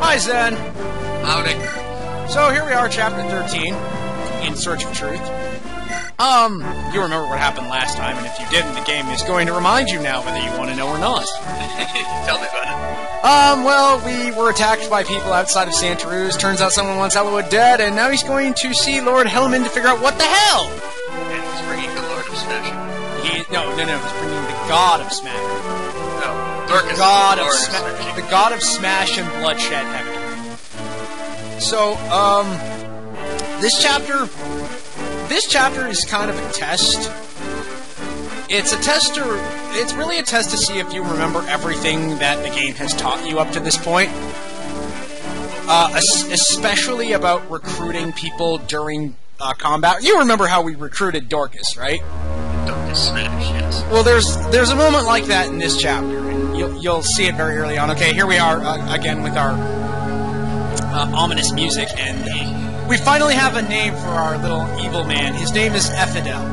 Rise then! Howdy. So here we are, chapter 13, In Search of Truth. You remember what happened last time, and if you didn't, the game is going to remind you now whether you want to know or not. Tell me about it. Well, we were attacked by people outside of Santa Cruz. Turns out someone wants Eliwood dead, and now he's going to see Lord Helman to figure out what the hell! And he's bringing the Lord of Smashing. No, he's bringing the God of Smashing. No, Dorcas the God of Smash and Bloodshed, Hector. So, this chapter is kind of a test. It's really a test to see if you remember everything that the game has taught you up to this point. Especially about recruiting people during combat. You remember how we recruited Dorcas, right? Dorcas Smash, yes. Well, there's a moment like that in this chapter, and you'll see it very early on. Okay, here we are again with our ominous music, and we finally have a name for our little evil man. His name is Ephidel.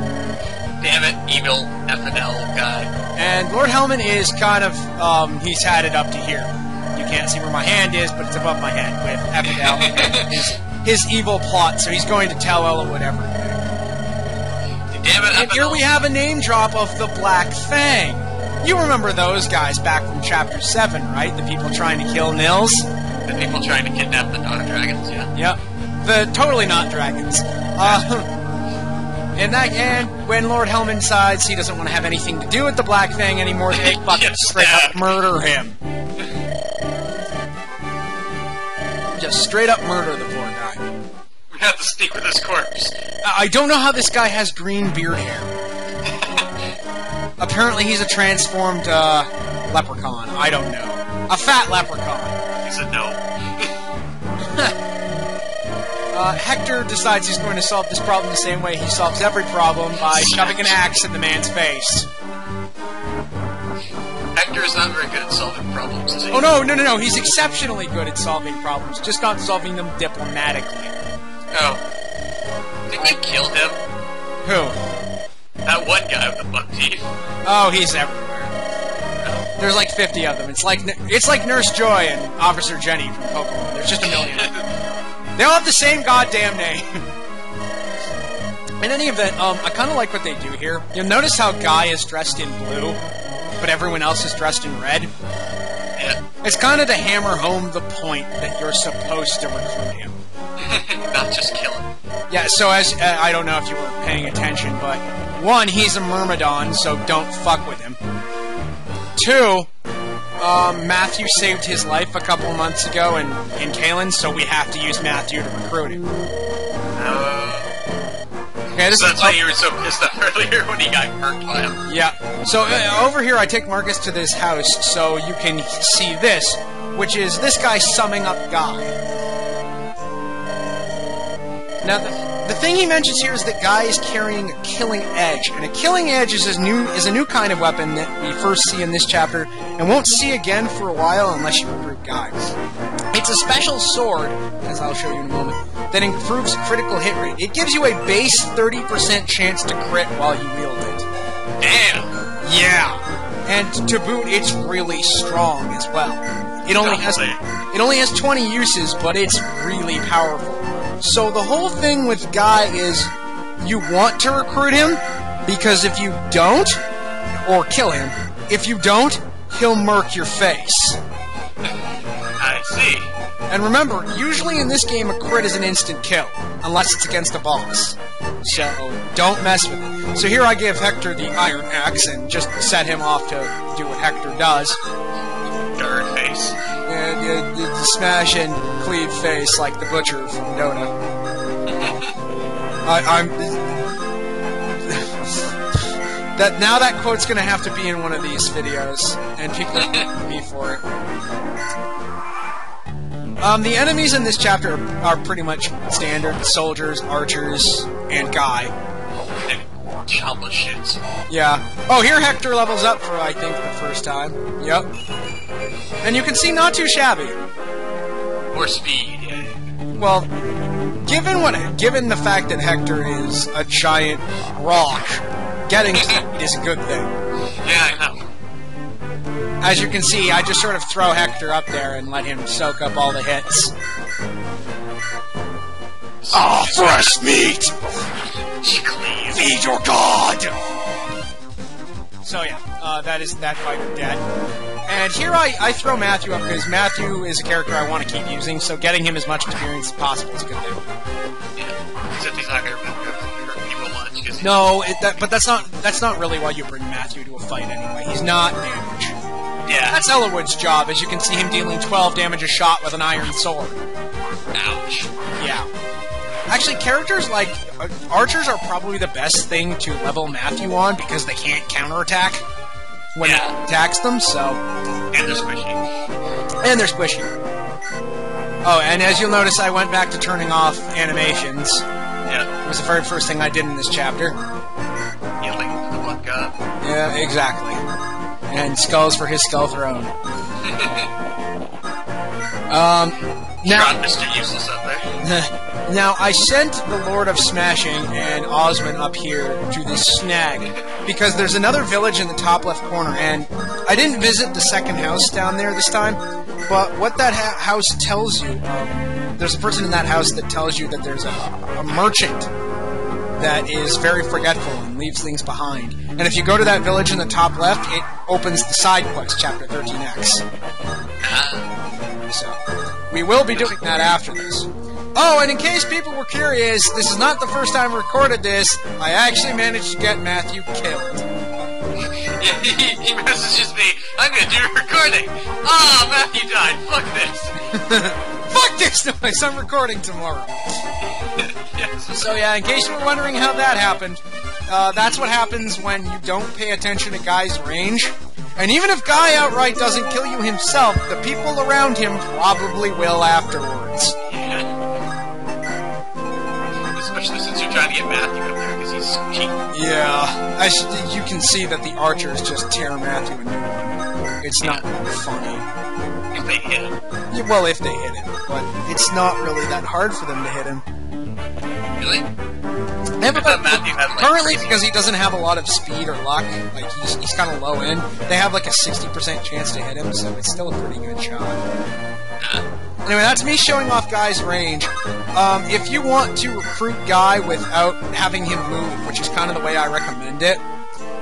Damn it, evil Ephidel guy. And Lord Helman is kind of, he's had it up to here. You can't see where my hand is, but it's above my head with Ephidel. his evil plot, so he's going to tell Eliwood everything. Damn it, and here we have a name drop of the Black Fang. You remember those guys back from Chapter 7, right? The people trying to kill Nils? The people trying to kidnap the non-dragons, yeah. Yep. The totally not dragons. And when Lord Helman decides he doesn't want to have anything to do with the Black Fang anymore, they fucking straight up murder him. Just straight up murder the poor guy. We have to stick with his corpse. I don't know how this guy has green beard hair. Apparently he's a transformed leprechaun. I don't know. A fat leprechaun. He's a gnome. Hector decides he's going to solve this problem the same way he solves every problem, by shoving an axe in the man's face. Hector is not very good at solving problems, is he? Oh, no. He's exceptionally good at solving problems, just not solving them diplomatically. Oh. Didn't you kill him? Who? That one guy with the buck teeth. Oh, he's everywhere. Oh. There's like 50 of them. It's like Nurse Joy and Officer Jenny from Pokemon. There's just a million of them. They all have the same goddamn name. In any event, I kind of like what they do here. You'll notice how Guy is dressed in blue, but everyone else is dressed in red. Yeah. It's kind of to hammer home the point that you're supposed to recruit him. Not just kill him. Yeah, so as I don't know if you were paying attention, but one, he's a Myrmidon, so don't fuck with him. Two, Matthew saved his life a couple of months ago in Kalen, so we have to use Matthew to recruit him. Okay, so that's why you were so pissed off earlier when he got hurt by him. Yeah. So over here, I take Marcus to this house so you can see this, which is this guy summing up Guy. Now, the thing he mentions here is that Guy is carrying a killing edge, and a killing edge is a new kind of weapon that we first see in this chapter, and won't see again for a while unless you recruit Guy. It's a special sword, as I'll show you in a moment, that improves critical hit rate. It gives you a base 30% chance to crit while you wield it. Damn! Yeah! And to boot, it's really strong as well. It only has 20 uses, but it's really powerful. So the whole thing with Guy is you want to recruit him, because if you don't, or kill him, if you don't, he'll murk your face. I see. And remember, usually in this game a crit is an instant kill, unless it's against a boss. So don't mess with it. So here I give Hector the Iron Axe and just set him off to do what Hector does. Dirt face. Smash and cleave face like the butcher from Dota. Now that quote's gonna have to be in one of these videos, and people are paying me for it. The enemies in this chapter are pretty much standard: soldiers, archers, and Guy. Chopper shits. Yeah. Oh, here Hector levels up for, I think, the first time. Yep. And you can see not too shabby. More speed. Well, given the fact that Hector is a giant rock, getting speed is a good thing. Yeah, I know. As you can see, I just sort of throw Hector up there and let him soak up all the hits. Ah, fresh meat! Feed your god! So yeah, that is that fighter dead. And here I throw Matthew up because Matthew is a character I want to keep using, so getting him as much experience as possible is a good thing. Yeah, except he's not going to hurt people much. No, but that's not really why you bring Matthew to a fight anyway. He's not damage. Yeah. That's Eliwood's job, as you can see him dealing 12 damage a shot with an iron sword. Ouch. Yeah. Actually, characters like archers are probably the best thing to level Matthew on because they can't counterattack when he attacks them, so... And they're squishy. And they're squishy. Oh, and as you'll notice, I went back to turning off animations. Yeah. It was the very first thing I did in this chapter. Healing the blood god. Yeah, exactly. And skulls for his skull throne. Now, Mr. Useless up there. now, I sent the Lord of Smashing and Osmond up here to this snag because there's another village in the top left corner, and I didn't visit the second house down there this time, but what that house tells you, there's a person in that house that tells you that there's a merchant that is very forgetful and leaves things behind. And if you go to that village in the top left, it opens the side quest, Chapter 13X. So, we will be doing that after this. Oh, and in case people were curious, this is not the first time I recorded this. I actually managed to get Matthew killed. Yeah, he messages me, I'm gonna do a recording. Ah, Matthew died. Fuck this. Fuck this noise, I'm recording tomorrow. Yes. So yeah, in case you were wondering how that happened, that's what happens when you don't pay attention to Guy's range. And even if Guy outright doesn't kill you himself, the people around him probably will afterwards. Yeah. Especially since you're trying to get Matthew up there because he's cheap. Yeah, you can see that the archers just tear Matthew a new one. It's not funny. If they hit him. Yeah, well, if they hit him, but it's not really that hard for them to hit him. Really? Yeah, but Matthew had, like, currently, because he doesn't have a lot of speed or luck, like he's kind of low end, they have like a 60% chance to hit him, so it's still a pretty good shot. Anyway, that's me showing off Guy's range. If you want to recruit Guy without having him move, which is kind of the way I recommend it,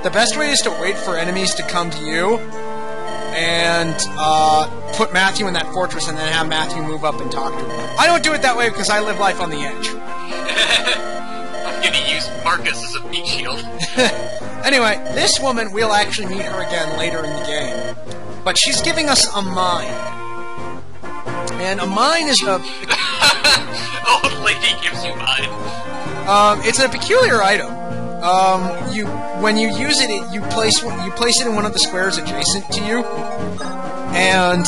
the best way is to wait for enemies to come to you, and put Matthew in that fortress and then have Matthew move up and talk to him. I don't do it that way because I live life on the edge. I'm gonna use Marcus as a meat shield. Anyway, this woman, we'll actually meet her again later in the game. But she's giving us a mine. And a mine is a... Old lady gives you mine. It's a peculiar item. When you use it, you place it in one of the squares adjacent to you, and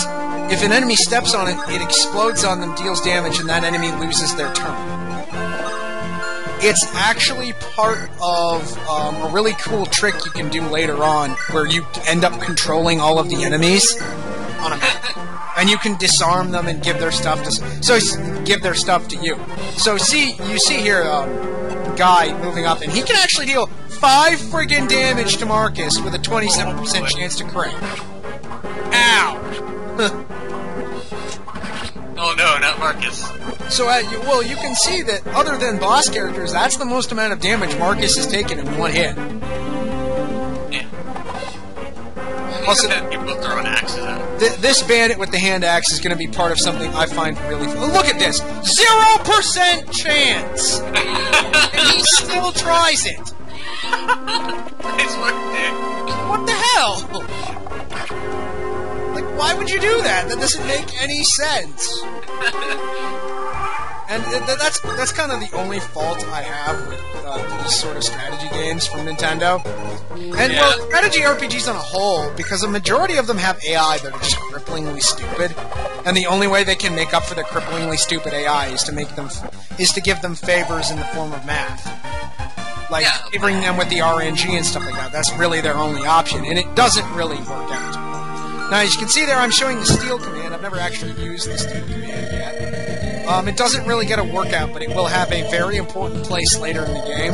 if an enemy steps on it, it explodes on them, deals damage, and that enemy loses their turn. It's actually part of a really cool trick you can do later on, where you end up controlling all of the enemies on a map. And you can disarm them and give their stuff to you. So you see here Guy moving up, and he can actually deal 5 friggin' damage to Marcus with a 27% chance to crit. Ow! Oh no, not Marcus. So, you can see that other than boss characters, that's the most amount of damage Marcus has taken in one hit. Yeah. Also, people throwing axes at him. This bandit with the hand axe is going to be part of something I find really fun. Look at this! 0% chance! And he still tries it! Nice work, dude. What the hell? Like, why would you do that? That doesn't make any sense. And that's kind of the only fault I have with these sort of strategy games from Nintendo. And, well, strategy RPGs on a whole, because a majority of them have AI that are just cripplingly stupid, and the only way they can make up for their cripplingly stupid AI is to give them favors in the form of math. Like, favoring them with the RNG and stuff like that. That's really their only option, and it doesn't really work out. Now, as you can see there, I'm showing the steal command. I've never actually used the steal command yet. It doesn't really get a workout, but it will have a very important place later in the game.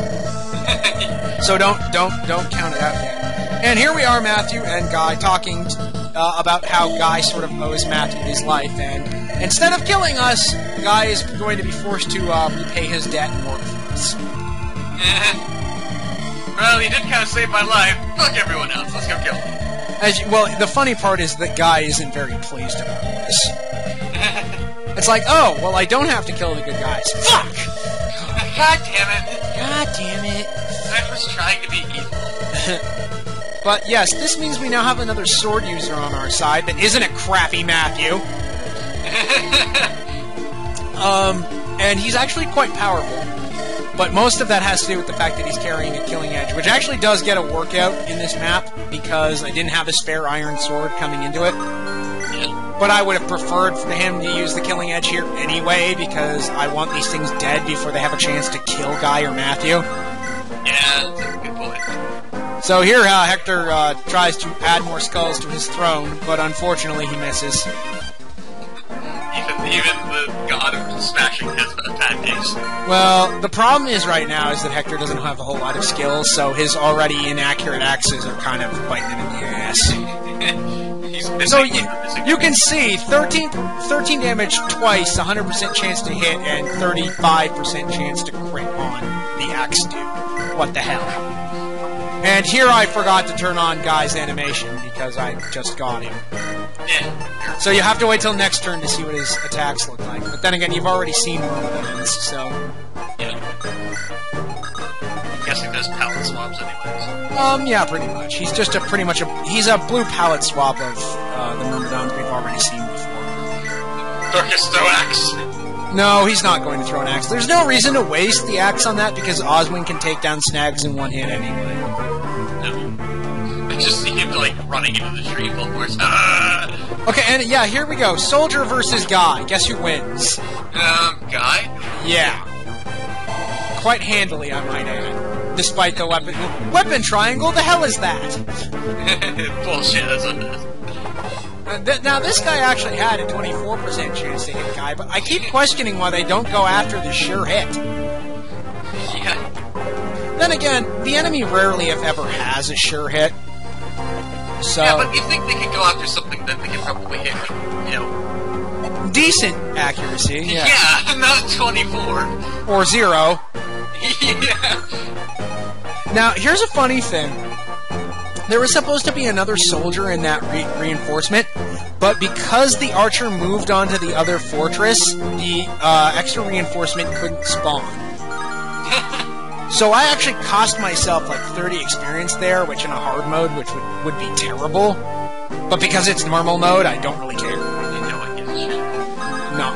So don't count it out yet. And here we are, Matthew and Guy, talking about how Guy sort of owes Matthew his life, and instead of killing us, Guy is going to be forced to repay his debt in order for us. Well, he did kind of save my life. Fuck everyone else. Let's go kill him. Well, the funny part is that Guy isn't very pleased about this. It's like, oh, well, I don't have to kill the good guys. Fuck! God damn it. God damn it. I was trying to be evil. But yes, this means we now have another sword user on our side that isn't a crappy Matthew. And he's actually quite powerful. But most of that has to do with the fact that he's carrying a killing edge, which actually does get a workout in this map, because I didn't have a spare iron sword coming into it. But I would have preferred for him to use the killing edge here anyway, because I want these things dead before they have a chance to kill Guy or Matthew. Yeah, that's a good point. So here, Hector tries to add more skulls to his throne, but unfortunately he misses. Even the god of smashing has bad days. Well, the problem is right now is that Hector doesn't have a whole lot of skills, so his already inaccurate axes are kind of biting him in the ass. He's missing, So you can see 13 damage twice, 100% chance to hit, and 35% chance to crit on the axe dude. What the hell? And here I forgot to turn on Guy's animation because I just got him. Yeah. So you have to wait till next turn to see what his attacks look like. But then again, you've already seen one of these, so... Yeah. I'm guessing there's palette swaps anyways. Yeah, pretty much. He's just he's a blue palette swap of the Myrmidons we've already seen before. Dorcas, throw axe! No, he's not going to throw an axe. There's no reason to waste the axe on that, because Oswin can take down snags in one hit anyway. No. I just see him, like, running into the tree full force. Okay, and yeah, here we go. Soldier versus Guy. Guess who wins? Guy? Yeah. Quite handily, I might add. Despite the weapon triangle, the hell is that? Bullshit, that's what it is. Now, this guy actually had a 24% chance to hit Guy, but I keep questioning why they don't go after the sure hit. Yeah. Then again, the enemy rarely, if ever, has a sure hit. So, yeah, but you think they could go after something that they could probably hit, like, you know... decent accuracy, yeah. Yeah, not 24. Or 0. Yeah. Now, here's a funny thing. There was supposed to be another soldier in that reinforcement, but because the archer moved on to the other fortress, the extra reinforcement couldn't spawn. So I actually cost myself like 30 experience there, which in a hard mode, which would be terrible. But because it's normal mode, I don't really care. You know what gives a shit. No.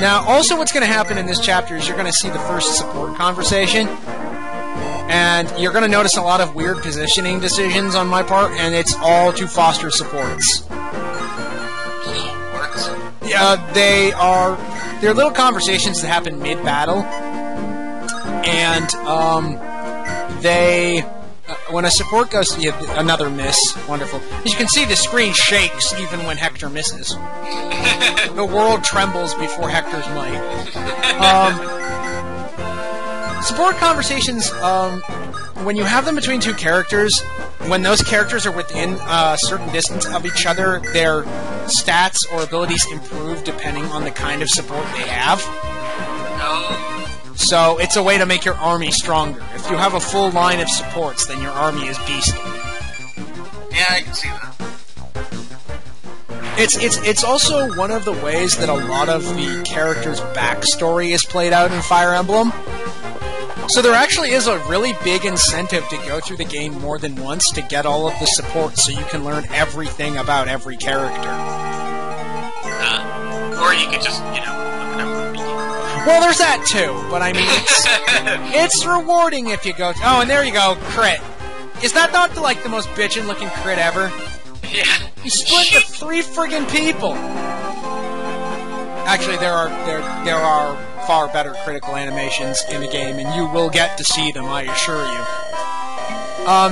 Now, also what's going to happen in this chapter is you're going to see the first support conversation. And you're going to notice a lot of weird positioning decisions on my part, and it's all to foster supports. Supports? Yeah, they're little conversations that happen mid-battle. And, when a support goes... Yeah, another miss. Wonderful. As you can see, the screen shakes even when Hector misses. The world trembles before Hector's might. Support conversations, when you have them between two characters, when those characters are within a certain distance of each other, their stats or abilities improve depending on the kind of support they have. Oh. So, it's a way to make your army stronger. If you have a full line of supports, then your army is beastly. Yeah, I can see that. It's also one of the ways that a lot of the characters' backstory is played out in Fire Emblem. So there actually is a really big incentive to go through the game more than once to get all of the support so you can learn everything about every character. Or you could just, you know, look it up from the beginning. Well, there's that too, but I mean, it's rewarding if you go... Oh, and there you go, crit. Is that not like the most bitchin' looking crit ever? Yeah. You split with 3 friggin' people! Actually, there are far better critical animations in the game, and you will get to see them, I assure you.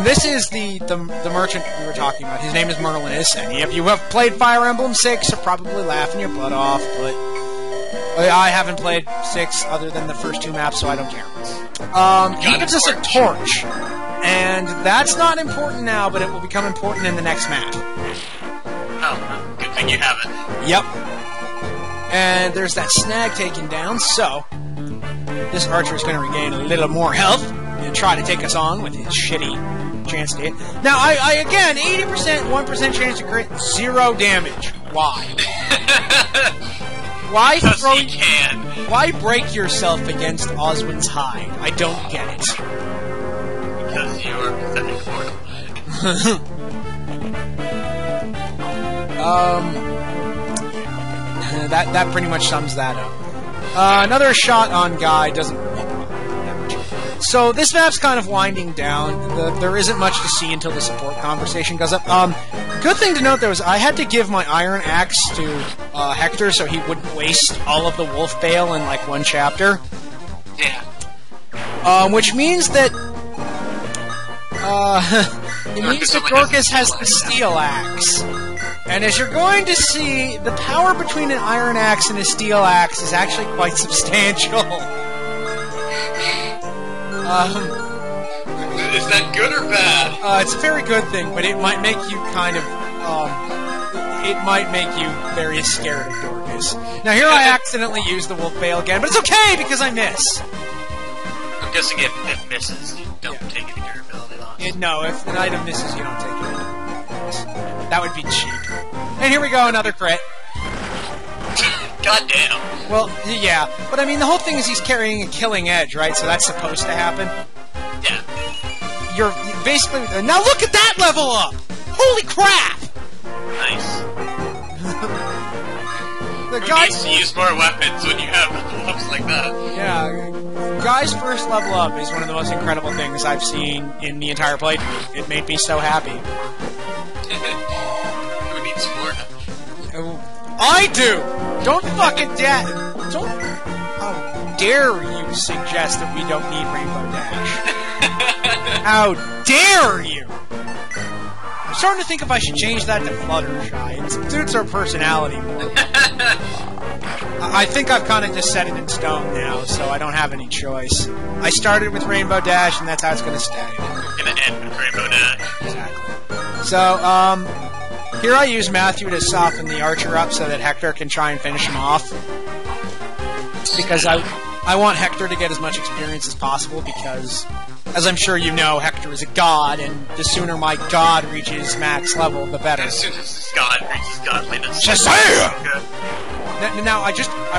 This is the merchant we were talking about. His name is Merlinus, and if you have played Fire Emblem 6, you're probably laughing your blood off, but I haven't played 6 other than the first 2 maps, so I don't care. He gives us a torch, And that's not important now, but it will become important in the next map. Oh, good thing you have it. Yep. And there's that snag taken down, so this archer is going to regain a little more health and try to take us on with his shitty chance to hit. Now, I again, 80%, 1% chance to crit, 0 damage. Why? Why throw? He can. Why break yourself against Oswin's hide? I don't get it. Because you are pathetic mortal. That pretty much sums that up. Another shot on Guy doesn't make a lot of damage. So this map's kind of winding down. There isn't much to see until the support conversation goes up. Good thing to note though is I had to give my iron axe to Hector so he wouldn't waste all of the wolf bale in like one chapter. Yeah. Which means that Dorcas has the steel axe. And as you're going to see, the power between an iron axe and a steel axe is actually quite substantial. Is that good or bad? It's a very good thing, but it might make you kind of, it might make you very scared of Dorcas. Now here I accidentally used the wolf bale again, but it's okay because I miss. I'm guessing if it misses, you don't take any durability loss. No, if an item misses, you don't take it. That would be cheap. And here we go, another crit. Goddamn. Well, yeah, but I mean, the whole thing is he's carrying a killing edge, right? So that's supposed to happen. Yeah. You're basically... Now look at that level up! Holy crap! Nice. The Who guy needs to use more weapons when you have level ups like that? Yeah, Guy's first level up is one of the most incredible things I've seen in the entire playthrough. It made me so happy. Who needs more? I do! Don't fucking don't... How dare you suggest that we don't need Rainbow Dash? How dare you! I'm starting to think if I should change that to Fluttershy. It suits our personality more. I think I've kind of just set it in stone now, so I don't have any choice. I started with Rainbow Dash, and that's how it's going to stay. We're going to end with Rainbow Dash. Exactly. So, here I use Matthew to soften the archer up so that Hector can try and finish him off. Because I want Hector to get as much experience as possible, because, as I'm sure you know, Hector is a god, and the sooner my god reaches max level, the better. As soon as this god reaches godliness. Shazam! Now, I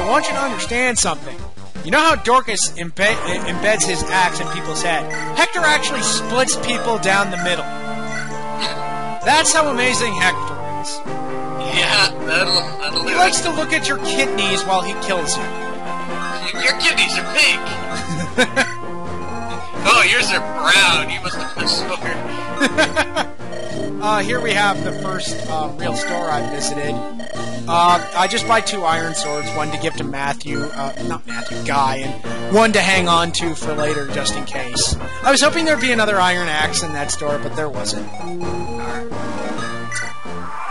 want you to understand something. You know how Dorcas embeds his axe in people's head? Hector actually splits people down the middle. That's how amazing Hector is. Yeah, that'll do He likes to look at your kidneys while he kills you. Your kidneys are pink! Oh, yours are brown. You must have been a smoker. Here we have the first real store I visited. I just buy 2 iron swords, one to give to Guy, and one to hang on to for later, just in case. I was hoping there'd be another iron axe in that store, but there wasn't.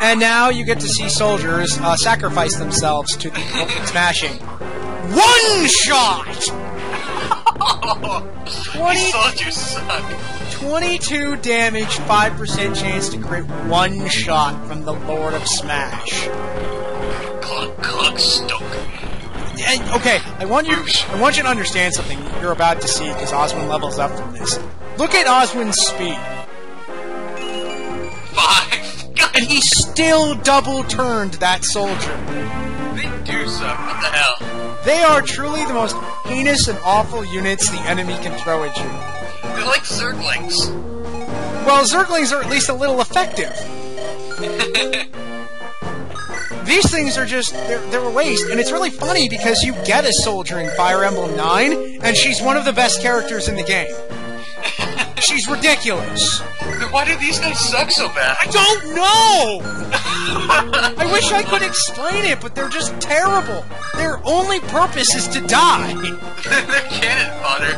And now you get to see soldiers sacrifice themselves to the smashing. One shot! 20 soldiers suck. 22 damage, 5% chance to crit 1 shot from the Lord of Smash. Clunk, clunk, stunk. And, okay, I want you to understand something you're about to see, because Oswin levels up from this. Look at Oswin's speed. 5. God. And he still double-turned that soldier. They do suck. What the hell? They are truly the most heinous and awful units the enemy can throw at you. They're like Zerglings. Well, Zerglings are at least a little effective. These things are just, they're a waste. And it's really funny because you get a soldier in Fire Emblem 9, and she's one of the best characters in the game. She's ridiculous. Why do these guys suck so bad? I don't know! I wish I could explain it, but they're just terrible. Their only purpose is to die. They're cannon fodder.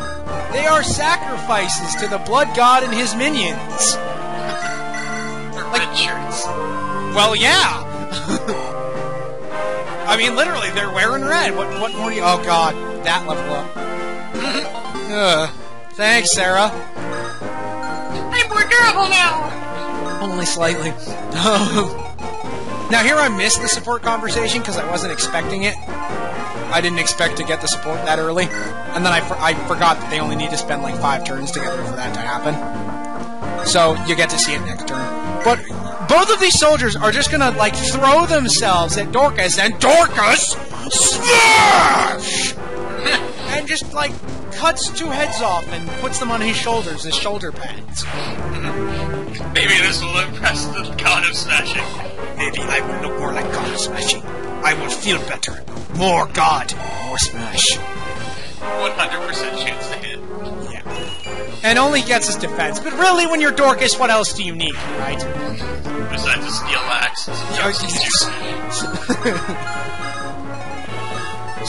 They are sacrifices to the blood god and his minions. They're red shirts. Well, yeah. I mean, literally, they're wearing red. What more do you... Oh, God. That level up. Thanks, Sarah. terrible now! Only slightly. Now here I missed the support conversation because I wasn't expecting it. I didn't expect to get the support that early. And then I forgot that they only need to spend like 5 turns together for that to happen. So you get to see it next turn. But both of these soldiers are just gonna like throw themselves at Dorcas, and Dorcas smash! And just like cuts 2 heads off and puts them on his shoulders as shoulder pads. Maybe this will impress the god of smashing. Maybe I will look more like God of Smashing. I will feel better. More God, more Smash. 100% chance to hit. Yeah. And only gets his defense. But really, when you're Dorcas, what else do you need, right? Besides a steel axe.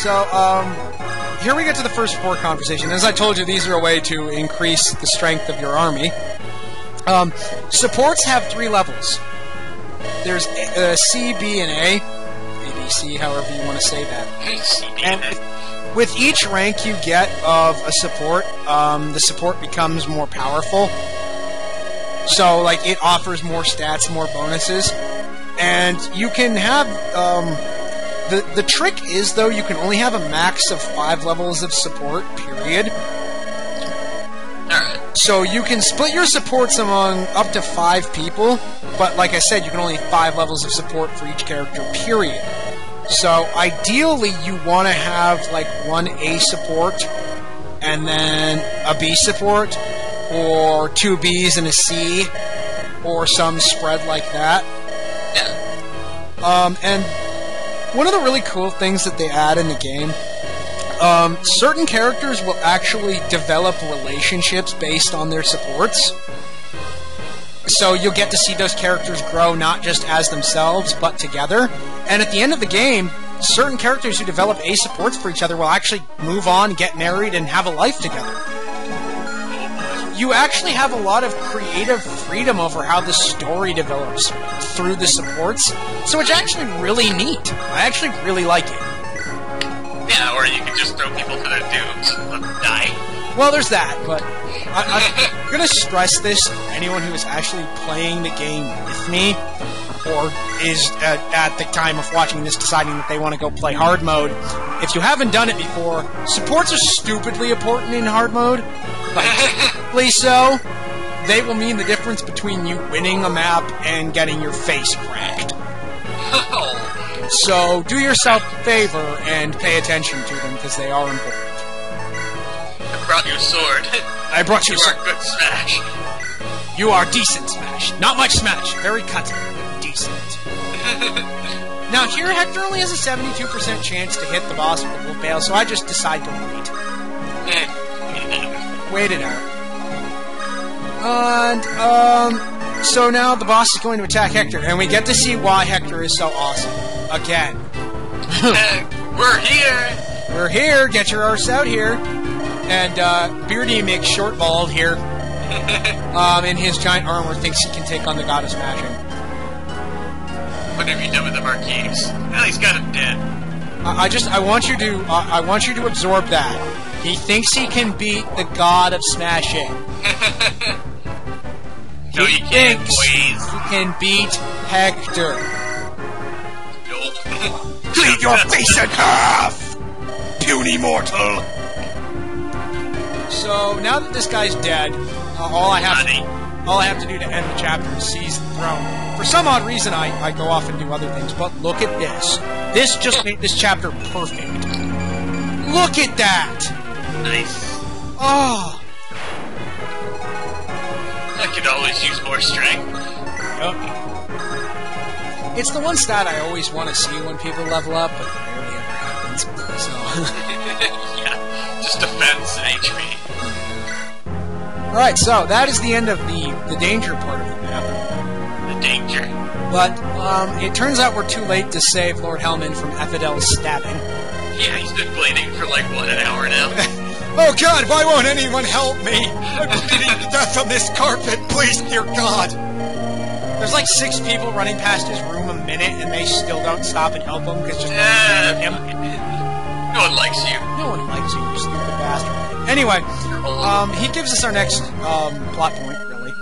So, here we get to the first support conversation. As I told you, these are a way to increase the strength of your army. Supports have 3 levels. There's C, B, and A. A, B, C, however you want to say that. C, B, and with each rank you get of a support, the support becomes more powerful. So, like, it offers more stats, more bonuses. And you can have, the trick is, though, you can only have a max of 5 levels of support, period. Alright. So you can split your supports among up to 5 people, but like I said, you can only have 5 levels of support for each character, period. So ideally, you want to have like 1 A support, and then a B support, or 2 Bs and a C, or some spread like that. Yeah. And one of the really cool things that they add in the game, certain characters will actually develop relationships based on their supports. So you'll get to see those characters grow not just as themselves, but together. And at the end of the game, certain characters who develop A supports for each other will actually move on, get married, and have a life together. You actually have a lot of creative freedom over how the story develops through the supports, so it's actually really neat. I actually really like it. Yeah, or you can just throw people to their dooms and let them die. Well, there's that, but I'm going to stress this to anyone who is actually playing the game with me, or is at the time of watching this deciding that they want to go play hard mode. If you haven't done it before, supports are stupidly important in hard mode. Like, so, they will mean the difference between you winning a map and getting your face cracked. So, do yourself a favor and pay attention to them, because they are important. I brought you a sword. I brought you a sword. You are good Smash. You are decent Smash. Not much Smash. Very cutting, but decent. Now, here, Hector only has a 72% chance to hit the boss with the Wolf Bale, so I just decide to wait. Wait it out. And, so now the boss is going to attack Hector, and we get to see why Hector is so awesome. Again. We're here! We're here! Get your arse out here! And, Beardy makes short bald here. In his giant armor, thinks he can take on the God of Smashing. What have you done with the Marquise? Well, he's got him dead. I want you to absorb that. He thinks he can beat the God of Smashing. No, you can't, boys. He can beat Hector. Nope. Cleave your face in half, puny mortal. So now that this guy's dead, all I have to do to end the chapter is seize the throne. For some odd reason, I go off and do other things. But look at this. This just made this chapter perfect. Look at that. Nice. Oh. I could always use more strength. Yep. It's the one stat I always want to see when people level up, but it rarely ever happens. So. Yeah, just defense and HP. Alright, so that is the end of the danger part of the map. The danger. But it turns out we're too late to save Lord Helman from Ephidel's stabbing. Yeah, he's been bleeding for like, what, an hour now? Oh God, why won't anyone help me? I'm bleeding to death on this carpet, please, dear God! There's like 6 people running past his room a minute, and they still don't stop and help him, because just him. No one likes you. No one likes you stupid bastard. Anyway, he gives us our next plot point, really.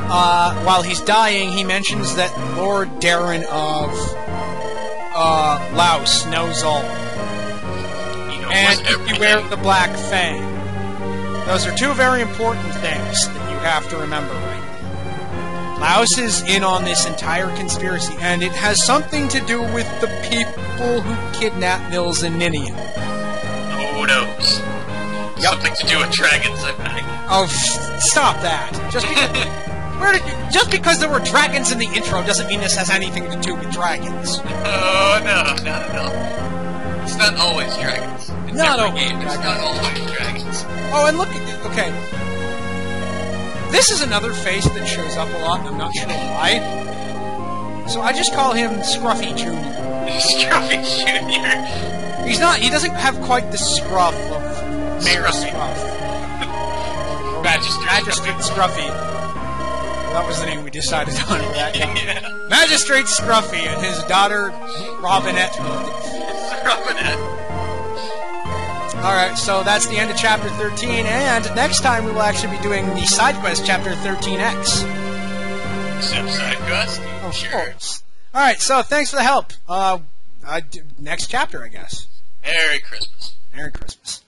while he's dying, he mentions that Lord Darin of Laos knows all. And beware of the Black Fang. Those are two very important things that you have to remember right now. Laos is in on this entire conspiracy, and it has something to do with the people who kidnapped Nils and Ninian. Who knows? Yep. Something to do with dragons, I think. Oh, stop that. Just because there were dragons in the intro doesn't mean this has anything to do with dragons. Oh, no, not at all. It's not always dragons. It's not every always game. It's not always dragons. Oh, and look at it. Okay. This is another face that shows up a lot, and I'm not sure why. So I just call him Scruffy Jr. Scruffy Jr. He doesn't have quite the scruff of Mayor Scruff. Magistrate Scruffy. That was the name we decided on for that guy. Yeah. Magistrate Scruffy and his daughter, Robinette. Robinette. Alright, so that's the end of Chapter 13, and next time we will actually be doing the side quest, Chapter 13X. Except side quest? Of Sure. course. Alright, so thanks for the help. Next chapter, I guess. Merry Christmas. Merry Christmas.